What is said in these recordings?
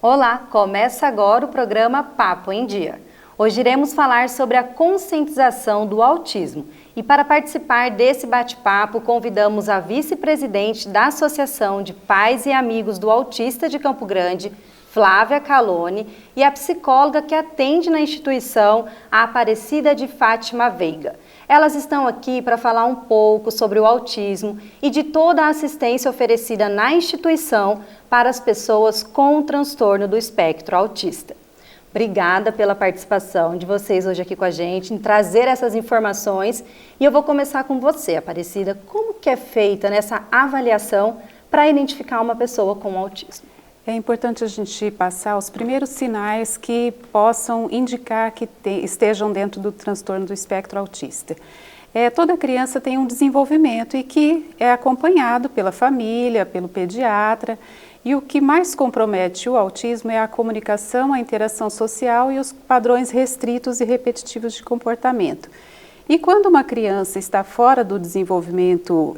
Olá, começa agora o programa Papo em Dia. Hoje iremos falar sobre a conscientização do autismo. E para participar desse bate-papo, convidamos a vice-presidente da Associação de Pais e Amigos do Autista de Campo Grande, Flávia Calone, e a psicóloga que atende na instituição, a Aparecida de Fátima Veiga. Elas estão aqui para falar um pouco sobre o autismo e de toda a assistência oferecida na instituição para as pessoas com transtorno do espectro autista. Obrigada pela participação de vocês hoje aqui com a gente, em trazer essas informações. E eu vou começar com você, Aparecida. Como que é feita nessa avaliação para identificar uma pessoa com autismo? É importante a gente passar os primeiros sinais que possam indicar que estejam dentro do transtorno do espectro autista. Toda criança tem um desenvolvimento e que é acompanhado pela família, pelo pediatra. E o que mais compromete o autismo é a comunicação, a interação social e os padrões restritos e repetitivos de comportamento. E quando uma criança está fora do desenvolvimento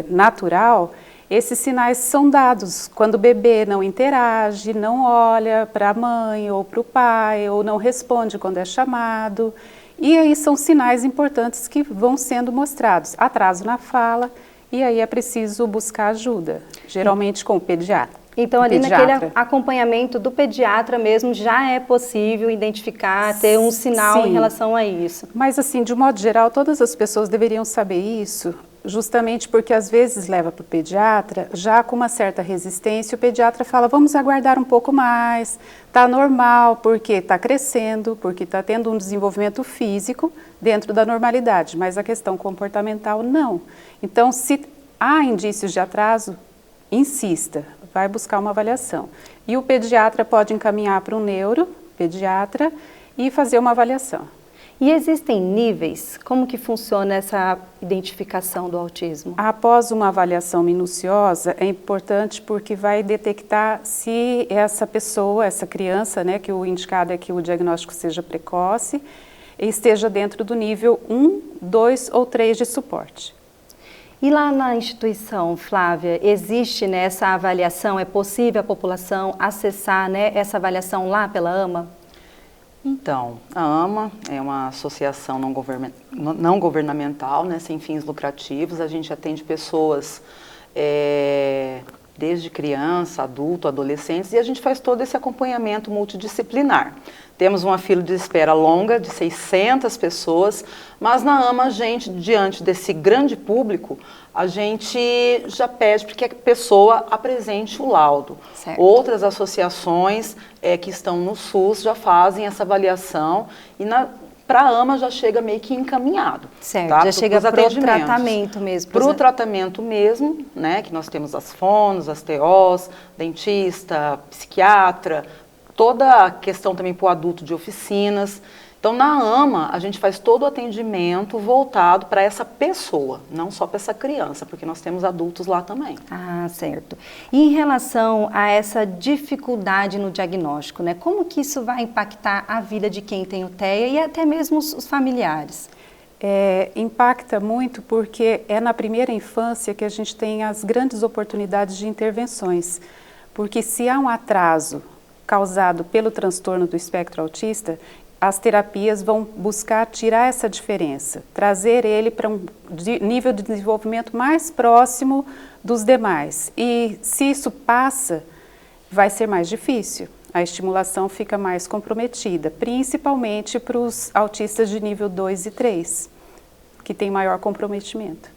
natural, esses sinais são dados quando o bebê não interage, não olha para a mãe ou para o pai, ou não responde quando é chamado. E aí são sinais importantes que vão sendo mostrados. Atraso na fala, e aí é preciso buscar ajuda, geralmente com o pediatra. Então, ali naquele acompanhamento do pediatra mesmo, já é possível identificar, ter um sinal Sim. em relação a isso. Mas assim, de um modo geral, todas as pessoas deveriam saber isso, justamente porque às vezes leva para o pediatra, já com uma certa resistência, o pediatra fala, vamos aguardar um pouco mais, está normal, porque está crescendo, porque está tendo um desenvolvimento físico dentro da normalidade, mas a questão comportamental não. Então, se há indícios de atraso, insista, vai buscar uma avaliação. E o pediatra pode encaminhar para um neuropediatra e fazer uma avaliação. E existem níveis? Como que funciona essa identificação do autismo? Após uma avaliação minuciosa, é importante porque vai detectar se essa pessoa, essa criança, né, que o indicado é que o diagnóstico seja precoce, esteja dentro do nível 1, 2 ou 3 de suporte. E lá na instituição, Flávia, existe essa avaliação? É possível a população acessar essa avaliação lá pela AMA? Então, a AMA é uma associação não governamental, sem fins lucrativos. A gente atende pessoas desde criança, adulto, adolescentes, e a gente faz todo esse acompanhamento multidisciplinar. Temos uma fila de espera longa de 600 pessoas, mas na AMA, a gente, diante desse grande público, a gente já pede para que a pessoa apresente o laudo. Certo. Outras associações que estão no SUS já fazem essa avaliação e para a AMA já chega meio que encaminhado. Certo, tá? Já chega para o tratamento mesmo. Para o tratamento mesmo, que nós temos as fonos, as TOs, dentista, psiquiatra, toda a questão também para o adulto de oficinas. Então, na AMA, a gente faz todo o atendimento voltado para essa pessoa, não só para essa criança, porque nós temos adultos lá também. Ah, certo. E em relação a essa dificuldade no diagnóstico, como que isso vai impactar a vida de quem tem o TEA e até mesmo os familiares? Impacta muito porque é na primeira infância que a gente tem as grandes oportunidades de intervenções. Porque se há um atraso causado pelo transtorno do espectro autista, as terapias vão buscar tirar essa diferença, trazer ele para um nível de desenvolvimento mais próximo dos demais. E se isso passa, vai ser mais difícil. A estimulação fica mais comprometida, principalmente para os autistas de nível 2 e 3, que tem maior comprometimento.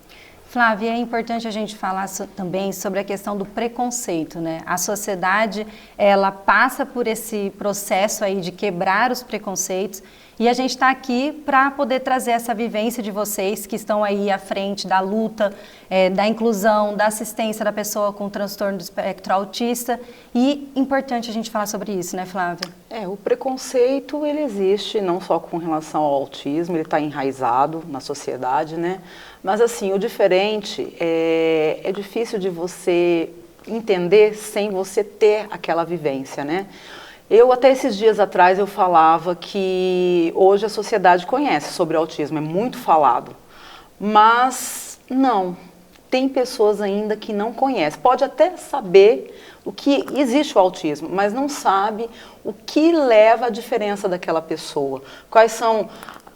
Flávia, é importante a gente falar também sobre a questão do preconceito, A sociedade, ela passa por esse processo aí de quebrar os preconceitos e a gente está aqui para poder trazer essa vivência de vocês que estão aí à frente da luta, da inclusão, da assistência da pessoa com transtorno do espectro autista e importante a gente falar sobre isso, Flávia? O preconceito, ele existe não só com relação ao autismo, ele está enraizado na sociedade, Mas assim, o diferente é difícil de você entender sem você ter aquela vivência, Eu, até esses dias atrás, eu falava que hoje a sociedade conhece sobre o autismo, é muito falado, mas não. tem pessoas ainda que não conhecem. Pode até saber o que existe o autismo, mas não sabe o que leva à diferença daquela pessoa. Quais são,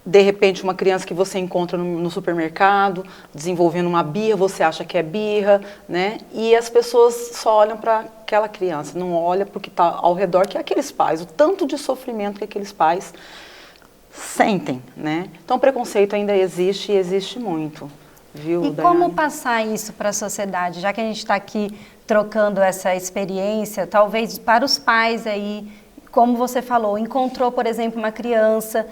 de repente, uma criança que você encontra no supermercado, desenvolvendo uma birra, você acha que é birra, né? E as pessoas só olham para aquela criança, não olham para o que está ao redor, que é aqueles pais, o tanto de sofrimento que aqueles pais sentem, né? Então, o preconceito ainda existe e existe muito. Viu, E Daiane? como passar isso para a sociedade? Já que a gente está aqui trocando essa experiência, talvez para os pais aí, como você falou, encontrou, por exemplo, uma criança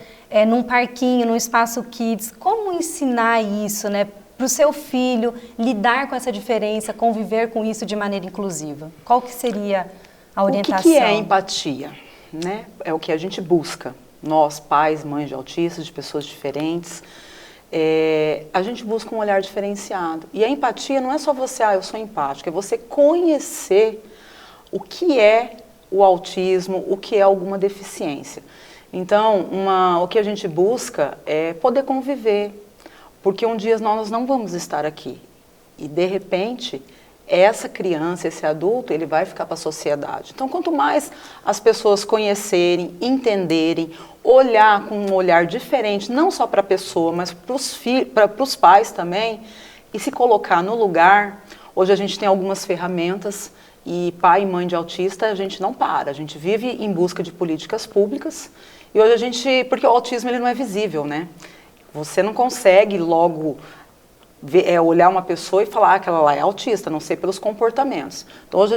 num parquinho, num espaço kids, como ensinar isso, né, para o seu filho lidar com essa diferença, conviver com isso de maneira inclusiva? Qual que seria a orientação? O que é empatia? Né? É o que a gente busca. Nós, pais, mães de autistas, de pessoas diferentes, a gente busca um olhar diferenciado. E a empatia não é só você, eu sou empático, é você conhecer o que é o autismo, o que é alguma deficiência. Então, o que a gente busca é poder conviver, porque um dia nós não vamos estar aqui. E, de repente, essa criança, esse adulto, ele vai ficar para a sociedade. Então, quanto mais as pessoas conhecerem, entenderem, olhar com um olhar diferente, não só para a pessoa, mas para os pais também, e se colocar no lugar. Hoje a gente tem algumas ferramentas, e pai e mãe de autista, a gente não para, a gente vive em busca de políticas públicas, e hoje porque o autismo ele não é visível, né? Você não consegue logo olhar uma pessoa e falar que ela lá é autista, a não ser pelos comportamentos. Então, hoje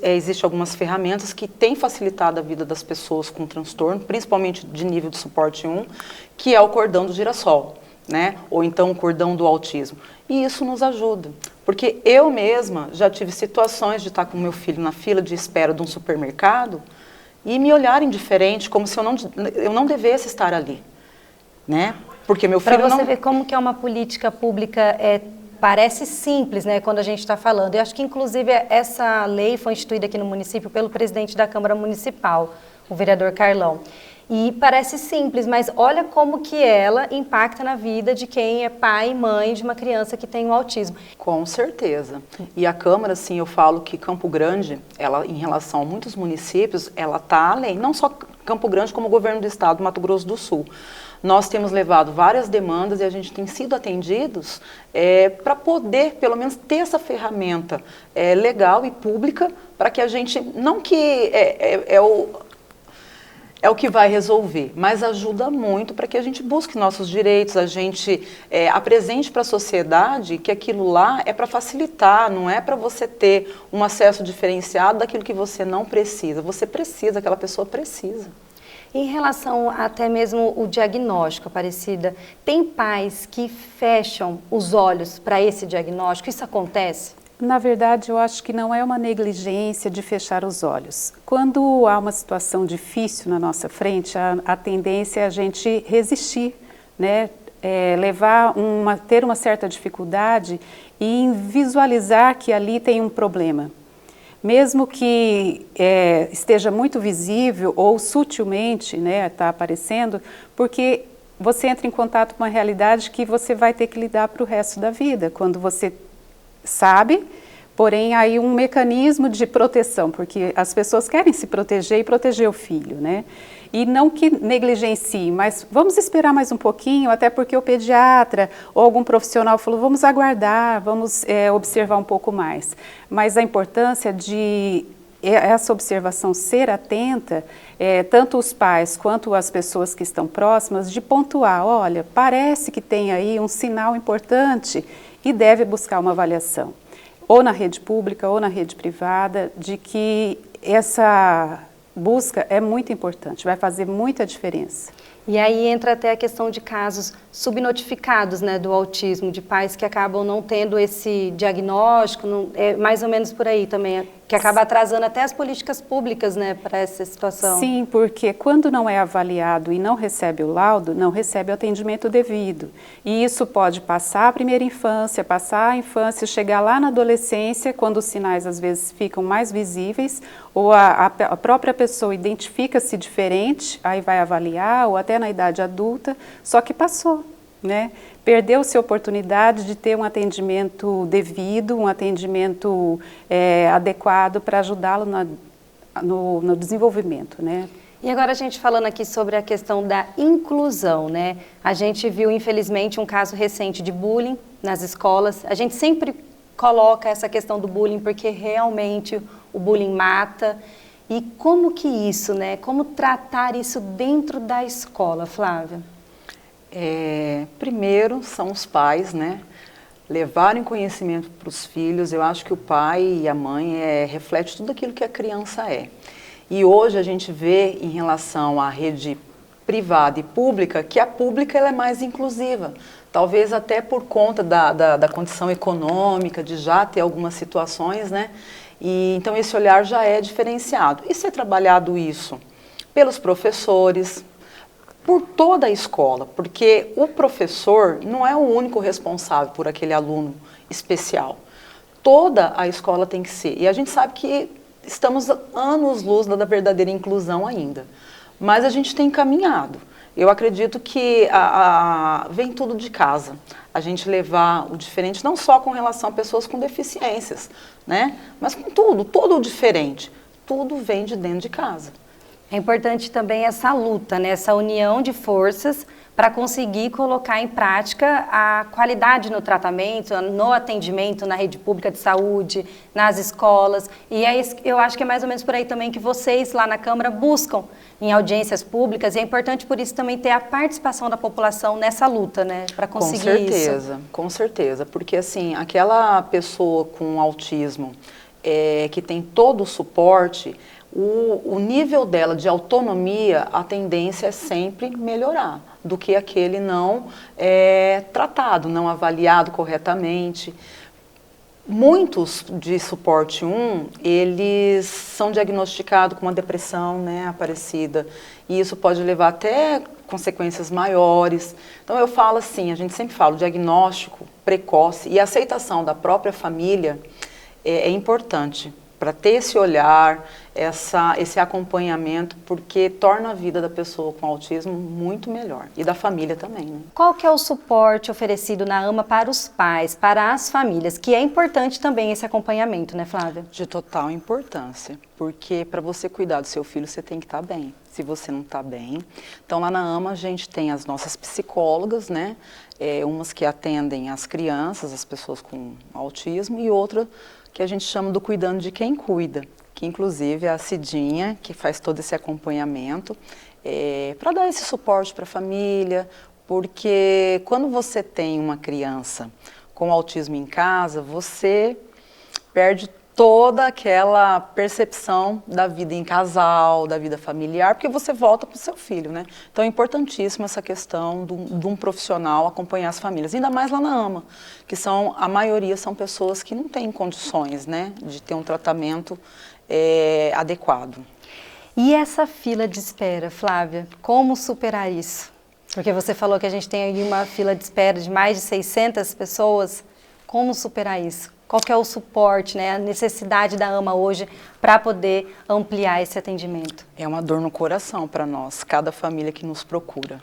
existe algumas ferramentas que têm facilitado a vida das pessoas com transtorno, principalmente de nível de suporte 1, que é o cordão do girassol, né? Ou então o cordão do autismo. E isso nos ajuda, porque eu mesma já tive situações de estar com meu filho na fila de espera de um supermercado e me olharem diferente, como se eu não devesse estar ali, né? Porque meu filho Para você não... ver como que é uma política pública, parece simples, né, quando a gente está falando. Eu acho que, inclusive, essa lei foi instituída aqui no município pelo presidente da Câmara Municipal, o vereador Carlão. E parece simples, mas olha como que ela impacta na vida de quem é pai e mãe de uma criança que tem o autismo. Com certeza. E a Câmara, assim, eu falo que Campo Grande, ela, em relação a muitos municípios, ela está além, não só Campo Grande, como o governo do estado do Mato Grosso do Sul. Nós temos levado várias demandas e a gente tem sido atendidos para poder, pelo menos, ter essa ferramenta legal e pública para que a gente, não que é o que vai resolver, mas ajuda muito para que a gente busque nossos direitos, a gente apresente para a sociedade que aquilo lá é para facilitar, não é para você ter um acesso diferenciado daquilo que você não precisa. Você precisa, aquela pessoa precisa. Em relação até mesmo o diagnóstico, Aparecida, tem pais que fecham os olhos para esse diagnóstico? Isso acontece? Na verdade, eu acho que não é uma negligência de fechar os olhos. Quando há uma situação difícil na nossa frente, a tendência é a gente resistir, né? Ter uma certa dificuldade em visualizar que ali tem um problema. Mesmo que esteja muito visível ou sutilmente, né, está aparecendo, porque você entra em contato com uma realidade que você vai ter que lidar para o resto da vida, quando você sabe, porém aí um mecanismo de proteção, porque as pessoas querem se proteger e proteger o filho, né? E não que negligencie, mas vamos esperar mais um pouquinho, até porque o pediatra ou algum profissional falou, vamos aguardar, vamos observar um pouco mais. Mas a importância de essa observação ser atenta, tanto os pais quanto as pessoas que estão próximas, de pontuar, olha, parece que tem aí um sinal importante e deve buscar uma avaliação, ou na rede pública ou na rede privada, de que essa busca é muito importante, vai fazer muita diferença. E aí entra até a questão de casos subnotificados, né, do autismo, de pais que acabam não tendo esse diagnóstico, é mais ou menos por aí também, que acaba atrasando até as políticas públicas, né, para essa situação. Sim, porque quando não é avaliado e não recebe o laudo, não recebe o atendimento devido. E isso pode passar a primeira infância, passar a infância, chegar lá na adolescência, quando os sinais às vezes ficam mais visíveis, ou a própria pessoa identifica-se diferente, aí vai avaliar, ou até na idade adulta, só que passou. né? Perdeu-se a oportunidade de ter um atendimento devido, um atendimento adequado para ajudá-lo no desenvolvimento, né? E agora a gente falando aqui sobre a questão da inclusão, né? A gente viu, infelizmente, um caso recente de bullying nas escolas. A gente sempre coloca essa questão do bullying porque realmente o bullying mata. E como que isso, né? Como tratar isso dentro da escola, Flávia? Primeiro são os pais, né? Levarem conhecimento para os filhos. Eu acho que o pai e a mãe reflete tudo aquilo que a criança é. E hoje a gente vê em relação à rede privada e pública, que a pública ela é mais inclusiva. Talvez até por conta da condição econômica, de já ter algumas situações, né? E, então esse olhar já é diferenciado. E ser trabalhado isso pelos professores, por toda a escola, porque o professor não é o único responsável por aquele aluno especial. Toda a escola tem que ser. E a gente sabe que estamos anos-luz da verdadeira inclusão ainda, mas a gente tem caminhado. Eu acredito que vem tudo de casa, a gente levar o diferente, não só com relação a pessoas com deficiências, né? Mas com todo o diferente, tudo vem de dentro de casa. É importante também essa luta, né? Essa união de forças para conseguir colocar em prática a qualidade no tratamento, no atendimento na rede pública de saúde, nas escolas. E eu acho que é mais ou menos por aí também que vocês lá na Câmara buscam em audiências públicas, e é importante por isso também ter a participação da população nessa luta, né, para conseguir isso. Com certeza, porque assim, aquela pessoa com autismo que tem todo o suporte, o nível dela de autonomia, a tendência é sempre melhorar do que aquele não tratado, não avaliado corretamente. Muitos de suporte 1, eles são diagnosticados com uma depressão, né, aparecida, e isso pode levar até consequências maiores. Então eu falo assim, a gente sempre fala, o diagnóstico precoce e a aceitação da própria família é importante para ter esse olhar, esse acompanhamento, porque torna a vida da pessoa com autismo muito melhor, e da família também, né? Qual que é o suporte oferecido na AMA para os pais, para as famílias, que é importante também esse acompanhamento, né, Flávia? De total importância, porque para você cuidar do seu filho, você tem que estar bem. Se você não está bem, então lá na AMA a gente tem as nossas psicólogas, né? Umas que atendem as crianças, as pessoas com autismo, e outra que a gente chama do cuidando de quem cuida, que inclusive é a Cidinha, que faz todo esse acompanhamento, para dar esse suporte para a família, porque quando você tem uma criança com autismo em casa, você perde toda aquela percepção da vida em casal, da vida familiar, porque você volta para o seu filho, né? Então é importantíssima essa questão de um profissional acompanhar as famílias, ainda mais lá na AMA, que a maioria são pessoas que não têm condições, né, de ter um tratamento adequado. E essa fila de espera, Flávia, como superar isso? Porque você falou que a gente tem aí uma fila de espera de mais de 600 pessoas, como superar isso? Qual que é o suporte, né, a necessidade da AMA hoje para poder ampliar esse atendimento? É uma dor no coração para nós, cada família que nos procura.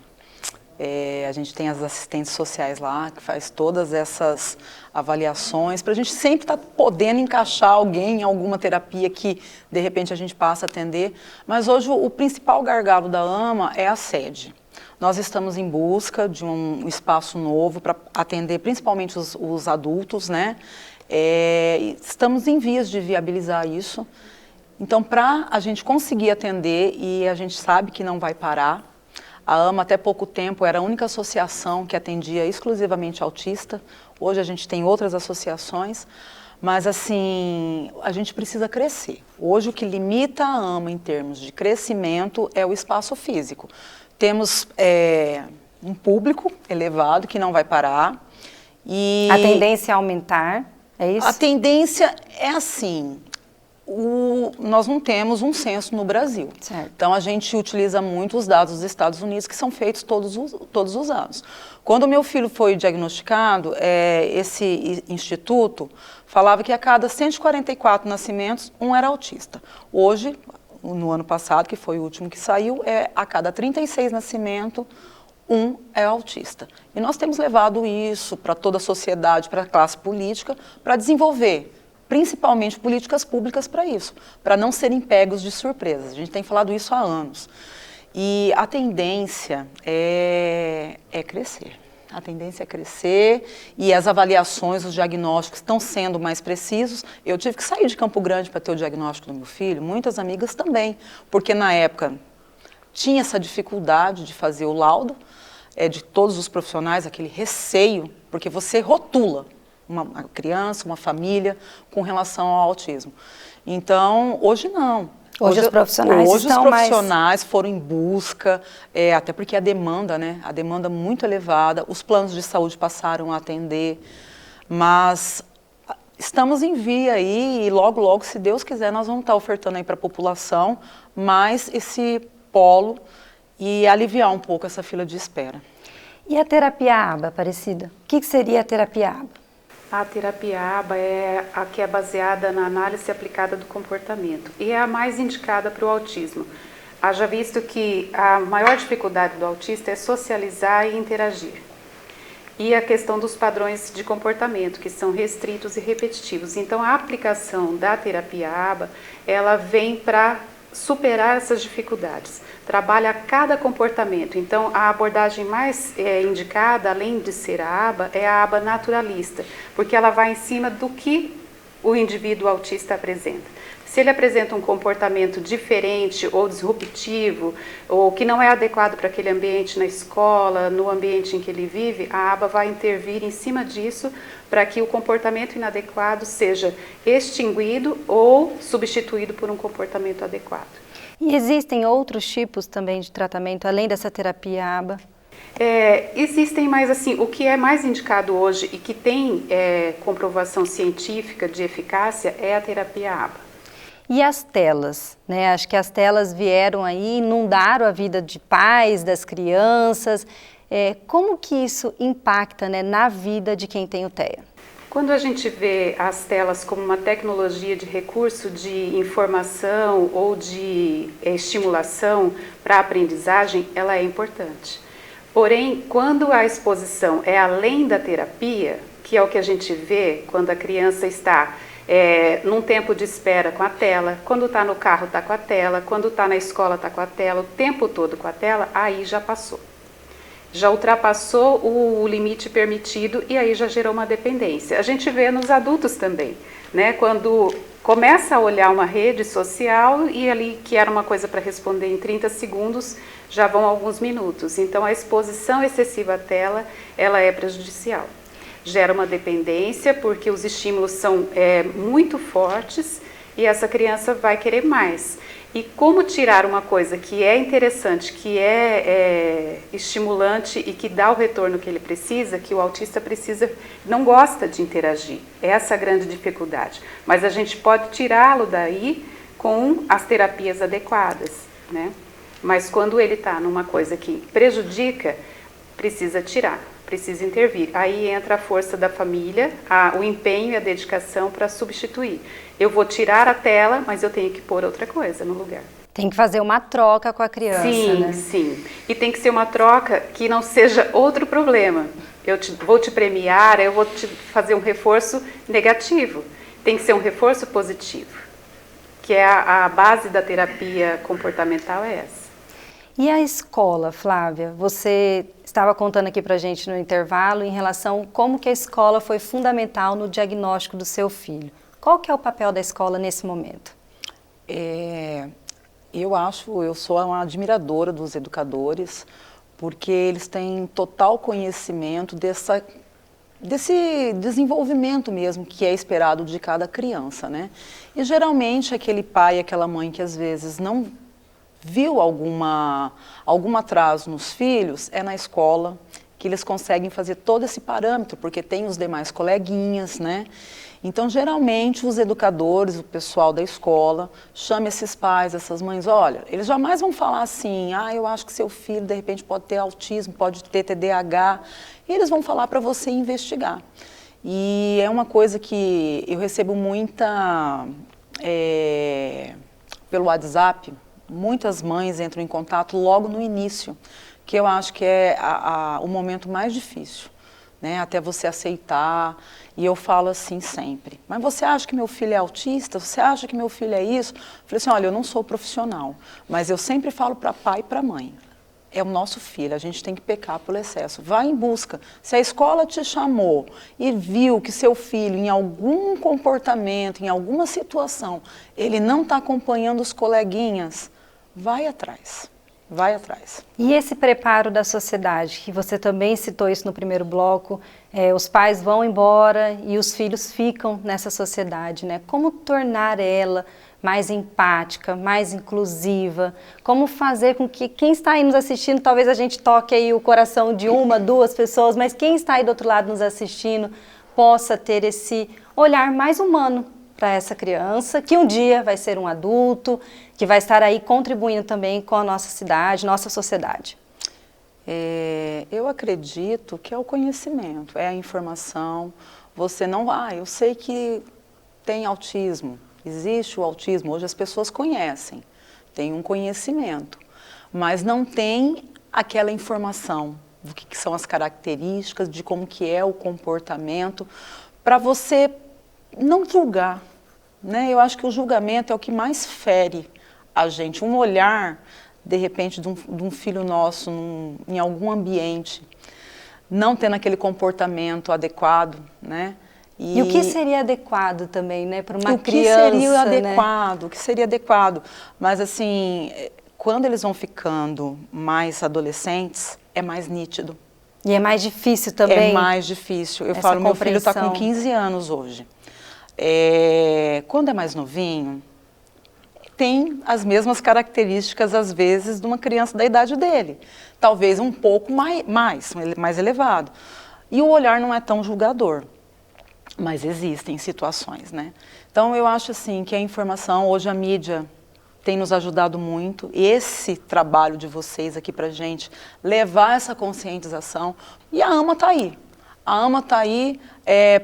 A gente tem as assistentes sociais lá, que faz todas essas avaliações, para a gente sempre estar podendo encaixar alguém em alguma terapia que, de repente, a gente passa a atender. Mas hoje o principal gargalo da AMA é a sede. Nós estamos em busca de um espaço novo para atender principalmente os adultos, né? Estamos em vias de viabilizar isso. Então, para a gente conseguir atender, e a gente sabe que não vai parar, a AMA até pouco tempo era a única associação que atendia exclusivamente autista. Hoje a gente tem outras associações, mas assim, a gente precisa crescer. Hoje o que limita a AMA em termos de crescimento é o espaço físico. Temos um público elevado que não vai parar. E a tendência é aumentar, é isso? A tendência é assim, nós não temos um censo no Brasil. Certo. Então a gente utiliza muito os dados dos Estados Unidos, que são feitos todos os anos. Quando o meu filho foi diagnosticado, esse instituto falava que a cada 144 nascimentos, um era autista. Hoje, no ano passado, que foi o último que saiu, a cada 36 nascimentos, um é autista. E nós temos levado isso para toda a sociedade, para a classe política, para desenvolver, principalmente políticas públicas para isso, para não serem pegos de surpresa. A gente tem falado isso há anos. E a tendência é crescer. A tendência é crescer e as avaliações, os diagnósticos estão sendo mais precisos. Eu tive que sair de Campo Grande para ter o diagnóstico do meu filho, muitas amigas também, porque na época tinha essa dificuldade de fazer o laudo, de todos os profissionais, aquele receio, porque você rotula uma criança, uma família com relação ao autismo. Então, hoje não. Hoje os profissionais foram em busca, até porque a demanda, né? A demanda muito elevada, os planos de saúde passaram a atender, mas estamos em via aí e logo, logo, se Deus quiser, nós vamos estar ofertando aí para a população mais esse polo e aliviar um pouco essa fila de espera. E a terapia ABA, Aparecida? O que seria a terapia ABA? A terapia ABA é a que é baseada na análise aplicada do comportamento e é a mais indicada para o autismo. Haja visto que a maior dificuldade do autista é socializar e interagir. E a questão dos padrões de comportamento, que são restritos e repetitivos. Então, a aplicação da terapia ABA, ela vem para superar essas dificuldades. Trabalha cada comportamento. Então, a abordagem mais indicada, além de ser a ABA, é a ABA naturalista, porque ela vai em cima do que o indivíduo autista apresenta. Se ele apresenta um comportamento diferente ou disruptivo, ou que não é adequado para aquele ambiente na escola, no ambiente em que ele vive, a ABA vai intervir em cima disso para que o comportamento inadequado seja extinguido ou substituído por um comportamento adequado. E existem outros tipos também de tratamento, além dessa terapia ABA? Existem, mas assim, o que é mais indicado hoje e que tem comprovação científica de eficácia é a terapia ABA. E as telas, né? Acho que as telas vieram aí, inundaram a vida de pais, das crianças. Como que isso impacta, né, na vida de quem tem o TEA? Quando a gente vê as telas como uma tecnologia de recurso de informação ou de estimulação para a aprendizagem, ela é importante. Porém, quando a exposição é além da terapia, que é o que a gente vê quando a criança está num tempo de espera com a tela, quando está no carro está com a tela, quando está na escola está com a tela, o tempo todo com a tela, aí já passou. Já ultrapassou o limite permitido e aí já gerou uma dependência. A gente vê nos adultos também, né? Quando começa a olhar uma rede social e ali que era uma coisa para responder em 30 segundos, já vão alguns minutos. Então a exposição excessiva à tela, ela é prejudicial. Gera uma dependência porque os estímulos são muito fortes e essa criança vai querer mais. E como tirar uma coisa que é interessante, que é estimulante e que dá o retorno que ele precisa, que o autista precisa, não gosta de interagir. Essa é a grande dificuldade. Mas a gente pode tirá-lo daí com as terapias adequadas, né? Mas quando ele está numa coisa que prejudica, precisa tirar, precisa intervir. Aí entra a força da família, o empenho e a dedicação para substituir. Eu vou tirar a tela, mas eu tenho que pôr outra coisa no lugar. Tem que fazer uma troca com a criança, sim, né? Sim. E tem que ser uma troca que não seja outro problema. Vou te premiar, eu vou te fazer um reforço negativo. Tem que ser um reforço positivo, que é a base da terapia comportamental é essa. E a escola, Flávia? Você estava contando aqui pra gente no intervalo em relação a como que a escola foi fundamental no diagnóstico do seu filho. Qual que é o papel da escola nesse momento? Eu sou uma admiradora dos educadores, porque eles têm total conhecimento desse desenvolvimento mesmo que é esperado de cada criança, né? E geralmente aquele pai, aquela mãe que às vezes não viu algum atraso nos filhos, é na escola que eles conseguem fazer todo esse parâmetro, porque tem os demais coleguinhas, né? Então, geralmente, os educadores, o pessoal da escola, chama esses pais, essas mães, olha, eles jamais vão falar assim, eu acho que seu filho, de repente, pode ter autismo, pode ter TDAH, e eles vão falar para você investigar. E é uma coisa que eu recebo muita, pelo WhatsApp, muitas mães entram em contato logo no início, que eu acho que é o momento mais difícil, né? Até você aceitar. E eu falo assim sempre, mas você acha que meu filho é autista? Você acha que meu filho é isso? Eu falei assim, olha, eu não sou profissional, mas eu sempre falo para pai e para mãe, é o nosso filho, a gente tem que pecar pelo excesso. Vai em busca. Se a escola te chamou e viu que seu filho, em algum comportamento, em alguma situação, ele não está acompanhando os coleguinhas, vai atrás. Vai atrás. E esse preparo da sociedade, que você também citou isso no primeiro bloco, os pais vão embora e os filhos ficam nessa sociedade, né? Como tornar ela mais empática, mais inclusiva? Como fazer com que quem está aí nos assistindo, talvez a gente toque aí o coração de uma, duas pessoas, mas quem está aí do outro lado nos assistindo possa ter esse olhar mais humano para essa criança, que um dia vai ser um adulto, que vai estar aí contribuindo também com a nossa cidade, nossa sociedade? Eu acredito que é o conhecimento, é a informação. Você não... eu sei que tem autismo, existe o autismo, hoje as pessoas conhecem, tem um conhecimento, mas não tem aquela informação do que são as características, de como que é o comportamento, para você não julgar, né? Eu acho que o julgamento é o que mais fere a gente. Um olhar, de repente, de um filho nosso em algum ambiente, não tendo aquele comportamento adequado, né? E o que seria adequado também, né, para uma criança? O que seria adequado, o que seria adequado. Mas, assim, quando eles vão ficando mais adolescentes, é mais nítido. E é mais difícil também? É mais difícil. Eu falo, meu filho está com 15 anos hoje. Quando é mais novinho, tem as mesmas características, às vezes, de uma criança da idade dele. Talvez um pouco mais elevado. E o olhar não é tão julgador, mas existem situações, né? Então, eu acho assim que a informação, hoje a mídia tem nos ajudado muito. Esse trabalho de vocês aqui pra gente, levar essa conscientização, e a AMA está aí. A AMA está aí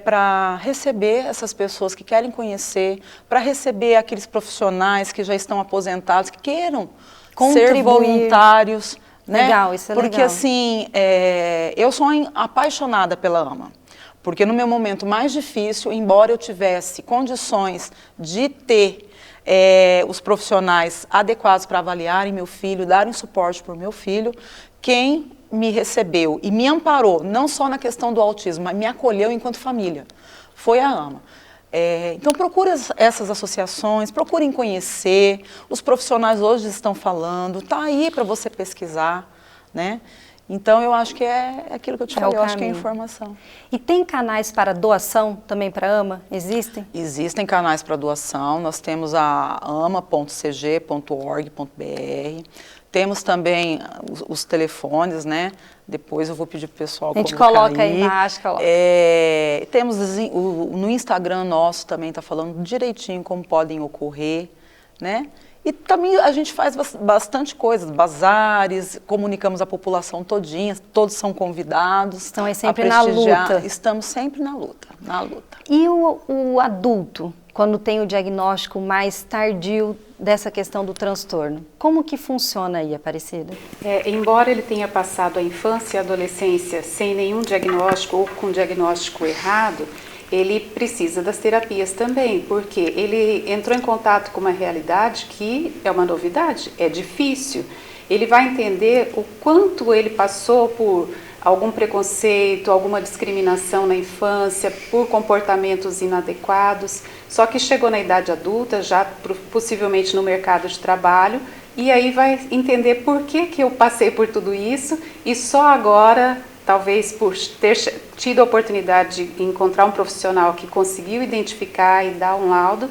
para receber essas pessoas que querem conhecer, para receber aqueles profissionais que já estão aposentados, que queiram ser voluntários. Legal, né? Isso é legal. Porque assim, eu sou apaixonada pela AMA. Porque no meu momento mais difícil, embora eu tivesse condições de ter os profissionais adequados para avaliarem meu filho, darem suporte para o meu filho, quem me recebeu e me amparou, não só na questão do autismo, mas me acolheu enquanto família, foi a AMA. Então procure essas associações, procurem conhecer, os profissionais hoje estão falando, está aí para você pesquisar, né? Então eu acho que é aquilo que eu te falei, eu acho que é informação. E tem canais para doação também para a AMA? Existem? Existem canais para doação, nós temos a ama.cg.org.br, temos também os telefones, né? Depois eu vou pedir para o pessoal colocar. A gente coloca aí embaixo, coloca. Temos no Instagram nosso também está falando direitinho como podem ocorrer, né? E também a gente faz bastante coisa, bazares, comunicamos a população todinha, todos são convidados. Estão aí sempre na luta. Estamos sempre na luta, na luta. E o adulto, quando tem o diagnóstico mais tardio dessa questão do transtorno, como que funciona aí, Aparecida? Embora ele tenha passado a infância e a adolescência sem nenhum diagnóstico ou com diagnóstico errado, ele precisa das terapias também, porque ele entrou em contato com uma realidade que é uma novidade, é difícil. Ele vai entender o quanto ele passou por algum preconceito, alguma discriminação na infância, por comportamentos inadequados, só que chegou na idade adulta, já possivelmente no mercado de trabalho, e aí vai entender por que eu passei por tudo isso e só agora, talvez por ter tido a oportunidade de encontrar um profissional que conseguiu identificar e dar um laudo,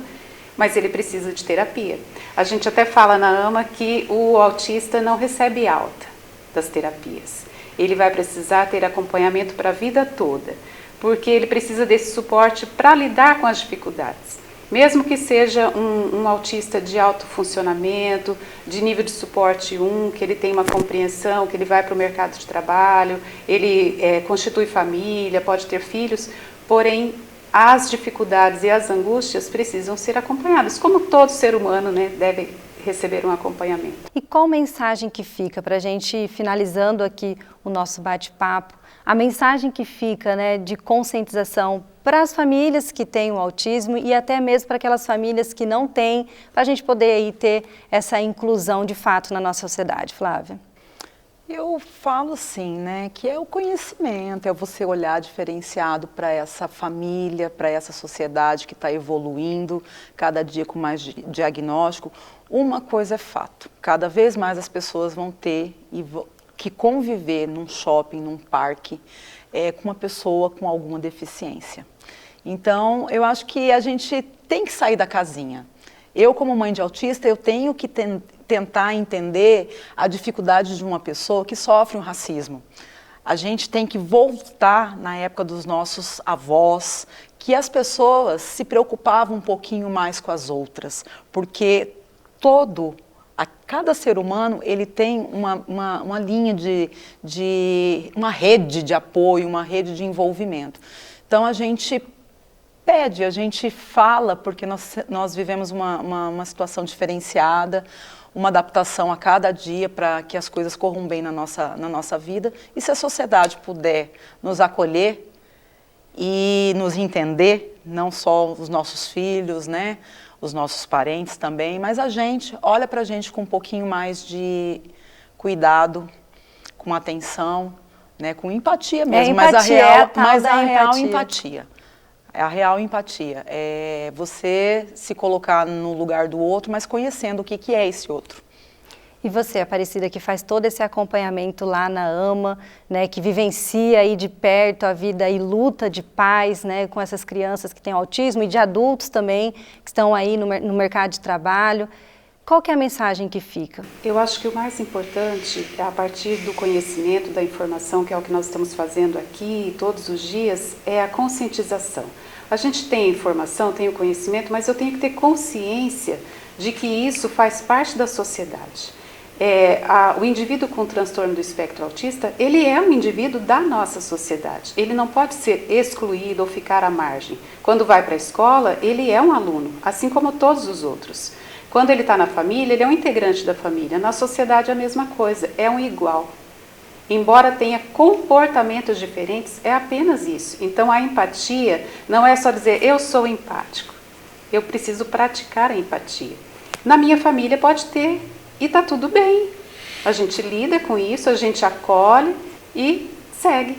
mas ele precisa de terapia. A gente até fala na AMA que o autista não recebe alta das terapias. Ele vai precisar ter acompanhamento para a vida toda, porque ele precisa desse suporte para lidar com as dificuldades. Mesmo que seja um autista de alto funcionamento, de nível de suporte 1, que ele tem uma compreensão, que ele vai para o mercado de trabalho, ele constitui família, pode ter filhos, porém as dificuldades e as angústias precisam ser acompanhadas, como todo ser humano, né, deve receber um acompanhamento. E qual mensagem que fica, para a gente, finalizando aqui o nosso bate-papo, a mensagem que fica, né, de conscientização para as famílias que têm o autismo e até mesmo para aquelas famílias que não têm, para a gente poder aí ter essa inclusão de fato na nossa sociedade, Flávia? Eu falo assim, né, que é o conhecimento, é você olhar diferenciado para essa família, para essa sociedade que está evoluindo, cada dia com mais diagnóstico. Uma coisa é fato, cada vez mais as pessoas vão ter que conviver num shopping, num parque, com uma pessoa com alguma deficiência. Então, eu acho que a gente tem que sair da casinha. Eu, como mãe de autista, eu tenho que tentar entender a dificuldade de uma pessoa que sofre um racismo. A gente tem que voltar na época dos nossos avós, que as pessoas se preocupavam um pouquinho mais com as outras, porque cada ser humano, ele tem uma linha uma rede de apoio, uma rede de envolvimento. Então, a gente pede, a gente fala, porque nós vivemos uma situação diferenciada, uma adaptação a cada dia para que as coisas corram bem na nossa vida. E se a sociedade puder nos acolher e nos entender, não só os nossos filhos, né, os nossos parentes também, mas a gente, olha para a gente com um pouquinho mais de cuidado, com atenção, né, com empatia mesmo, mas a real empatia. É a real empatia, é você se colocar no lugar do outro, mas conhecendo o que é esse outro. E você, Aparecida, que faz todo esse acompanhamento lá na AMA, né, que vivencia aí de perto a vida e luta de pais, né, com essas crianças que têm autismo e de adultos também, que estão aí no mercado de trabalho. Qual que é a mensagem que fica? Eu acho que o mais importante, a partir do conhecimento, da informação, que é o que nós estamos fazendo aqui todos os dias, é a conscientização. A gente tem informação, tem o conhecimento, mas eu tenho que ter consciência de que isso faz parte da sociedade. O indivíduo com transtorno do espectro autista, ele é um indivíduo da nossa sociedade. Ele não pode ser excluído ou ficar à margem. Quando vai para a escola, ele é um aluno, assim como todos os outros. Quando ele está na família, ele é um integrante da família. Na sociedade é a mesma coisa, é um igual. Embora tenha comportamentos diferentes, é apenas isso. Então a empatia não é só dizer eu sou empático. Eu preciso praticar a empatia. Na minha família pode ter e está tudo bem. A gente lida com isso, a gente acolhe e segue.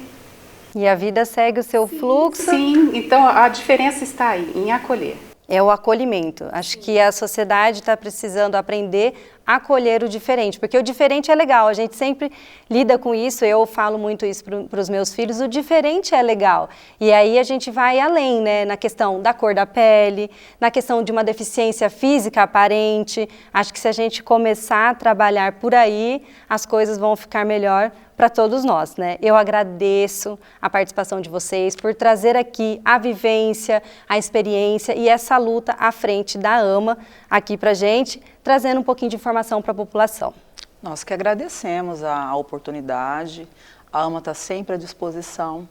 E a vida segue o seu fluxo? Sim, então a diferença está aí, em acolher. É o acolhimento. Acho que a sociedade está precisando aprender a acolher o diferente, porque o diferente é legal, a gente sempre lida com isso, eu falo muito isso para os meus filhos, o diferente é legal. E aí a gente vai além, né, na questão da cor da pele, na questão de uma deficiência física aparente. Acho que se a gente começar a trabalhar por aí, as coisas vão ficar melhor para todos nós, né? Eu agradeço a participação de vocês por trazer aqui a vivência, a experiência e essa luta à frente da AMA aqui pra gente, trazendo um pouquinho de informação para a população. Nós que agradecemos a oportunidade, a AMA está sempre à disposição,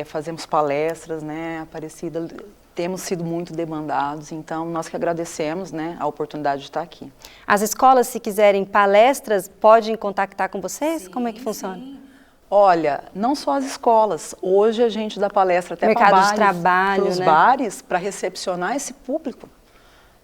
fazemos palestras, né, Aparecida, temos sido muito demandados, então nós que agradecemos, né, a oportunidade de estar aqui. As escolas, se quiserem palestras, podem contactar com vocês? Como é que funciona? Sim. Olha, não só as escolas, hoje a gente dá palestra até para mercado de trabalho, os bares, para recepcionar esse público,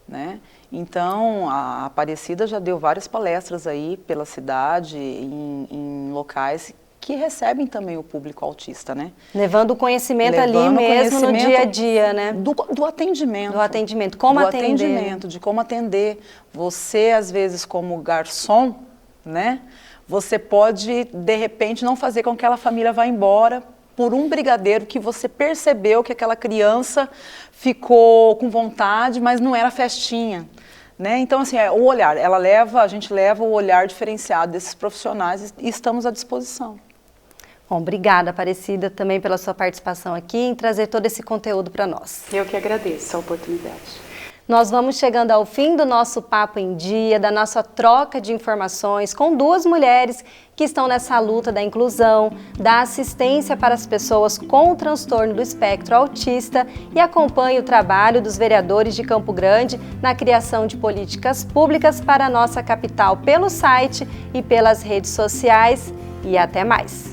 né? Então, a Aparecida já deu várias palestras aí pela cidade, em locais que recebem também o público autista, né? Levando o conhecimento ali mesmo no dia a dia, né? Do atendimento. Do atendimento, como atender. Do atendimento, de como atender. Você, às vezes, como garçom, né? Você pode, de repente, não fazer com que aquela família vá embora por um brigadeiro que você percebeu que aquela criança ficou com vontade, mas não era festinha. Né? Então, assim, o olhar, a gente leva o olhar diferenciado desses profissionais e estamos à disposição. Bom, obrigada, Aparecida, também pela sua participação aqui em trazer todo esse conteúdo para nós. Eu que agradeço a oportunidade. Nós vamos chegando ao fim do nosso Papo em Dia, da nossa troca de informações com duas mulheres que estão nessa luta da inclusão, da assistência para as pessoas com o transtorno do espectro autista e acompanhe o trabalho dos vereadores de Campo Grande na criação de políticas públicas para a nossa capital pelo site e pelas redes sociais. E até mais!